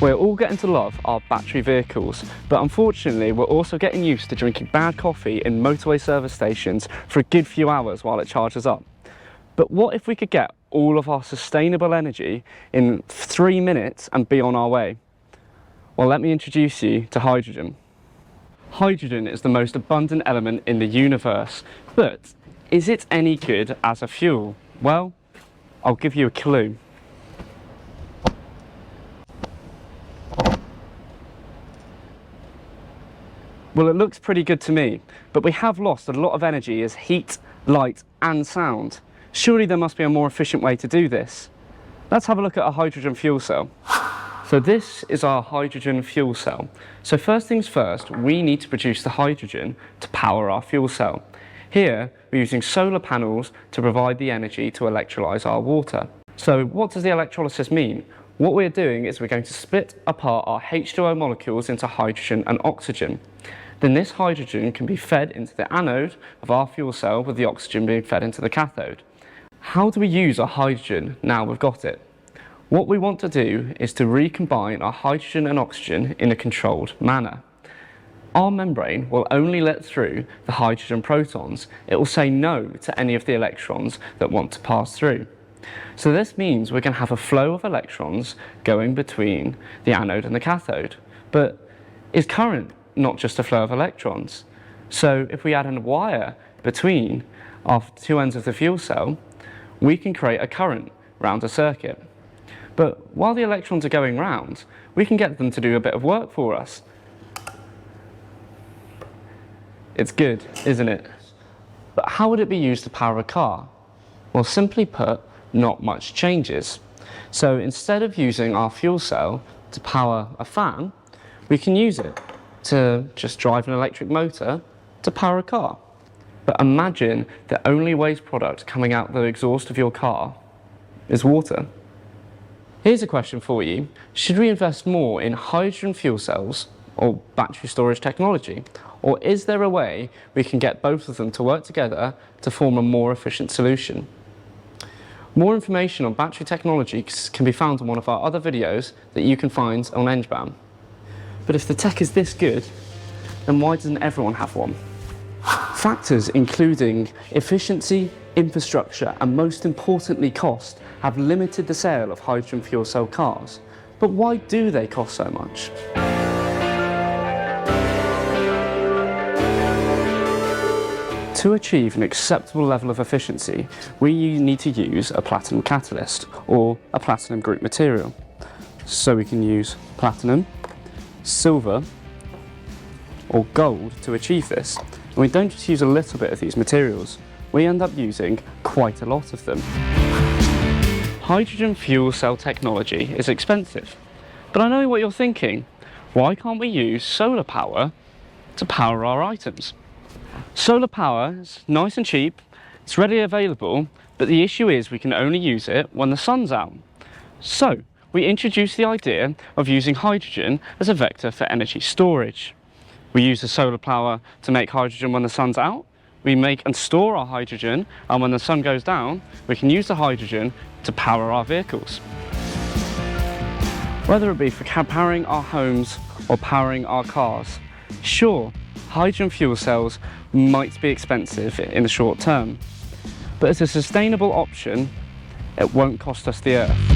We're all getting to love our battery vehicles, but unfortunately we're also getting used to drinking bad coffee in motorway service stations for a good few hours while it charges up. But what if we could get all of our sustainable energy in 3 minutes and be on our way? Well, let me introduce you to hydrogen. Hydrogen is the most abundant element in the universe, but is it any good as a fuel? Well, I'll give you a clue. Well, it looks pretty good to me, but we have lost a lot of energy as heat, light and sound. Surely there must be a more efficient way to do this. Let's have a look at a hydrogen fuel cell. So this is our hydrogen fuel cell. So first things first, we need to produce the hydrogen to power our fuel cell. Here, we're using solar panels to provide the energy to electrolyse our water. So what does the electrolysis mean? What we're doing is we're going to split apart our H2O molecules into hydrogen and oxygen. Then this hydrogen can be fed into the anode of our fuel cell with the oxygen being fed into the cathode. How do we use our hydrogen now we've got it? What we want to do is to recombine our hydrogen and oxygen in a controlled manner. Our membrane will only let through the hydrogen protons. It will say no to any of the electrons that want to pass through. So this means we're going to have a flow of electrons going between the anode and the cathode. But is current not just a flow of electrons? So if we add a wire between our two ends of the fuel cell, we can create a current round a circuit. But while the electrons are going round, we can get them to do a bit of work for us. It's good, isn't it? But how would it be used to power a car? Well, simply put, not much changes. So instead of using our fuel cell to power a fan, we can use it to just drive an electric motor to power a car. But imagine the only waste product coming out the exhaust of your car is water. Here's a question for you. Should we invest more in hydrogen fuel cells or battery storage technology? Or is there a way we can get both of them to work together to form a more efficient solution? More information on battery technology can be found in one of our other videos that you can find on NGBAM. But if the tech is this good, then why doesn't everyone have one? Factors including efficiency, infrastructure and most importantly cost have limited the sale of hydrogen fuel cell cars. But why do they cost so much? To achieve an acceptable level of efficiency, we need to use a platinum catalyst or a platinum group material. So we can use platinum, silver or gold to achieve this. And we don't just use a little bit of these materials, we end up using quite a lot of them. Hydrogen fuel cell technology is expensive, but I know what you're thinking. Why can't we use solar power to power our items? Solar power is nice and cheap, it's readily available, but the issue is we can only use it when the sun's out. So we introduced the idea of using hydrogen as a vector for energy storage. We use the solar power to make hydrogen when the sun's out, we make and store our hydrogen, and when the sun goes down, we can use the hydrogen to power our vehicles. Whether it be for powering our homes or powering our cars, sure, hydrogen fuel cells might be expensive in the short term, but as a sustainable option, it won't cost us the earth.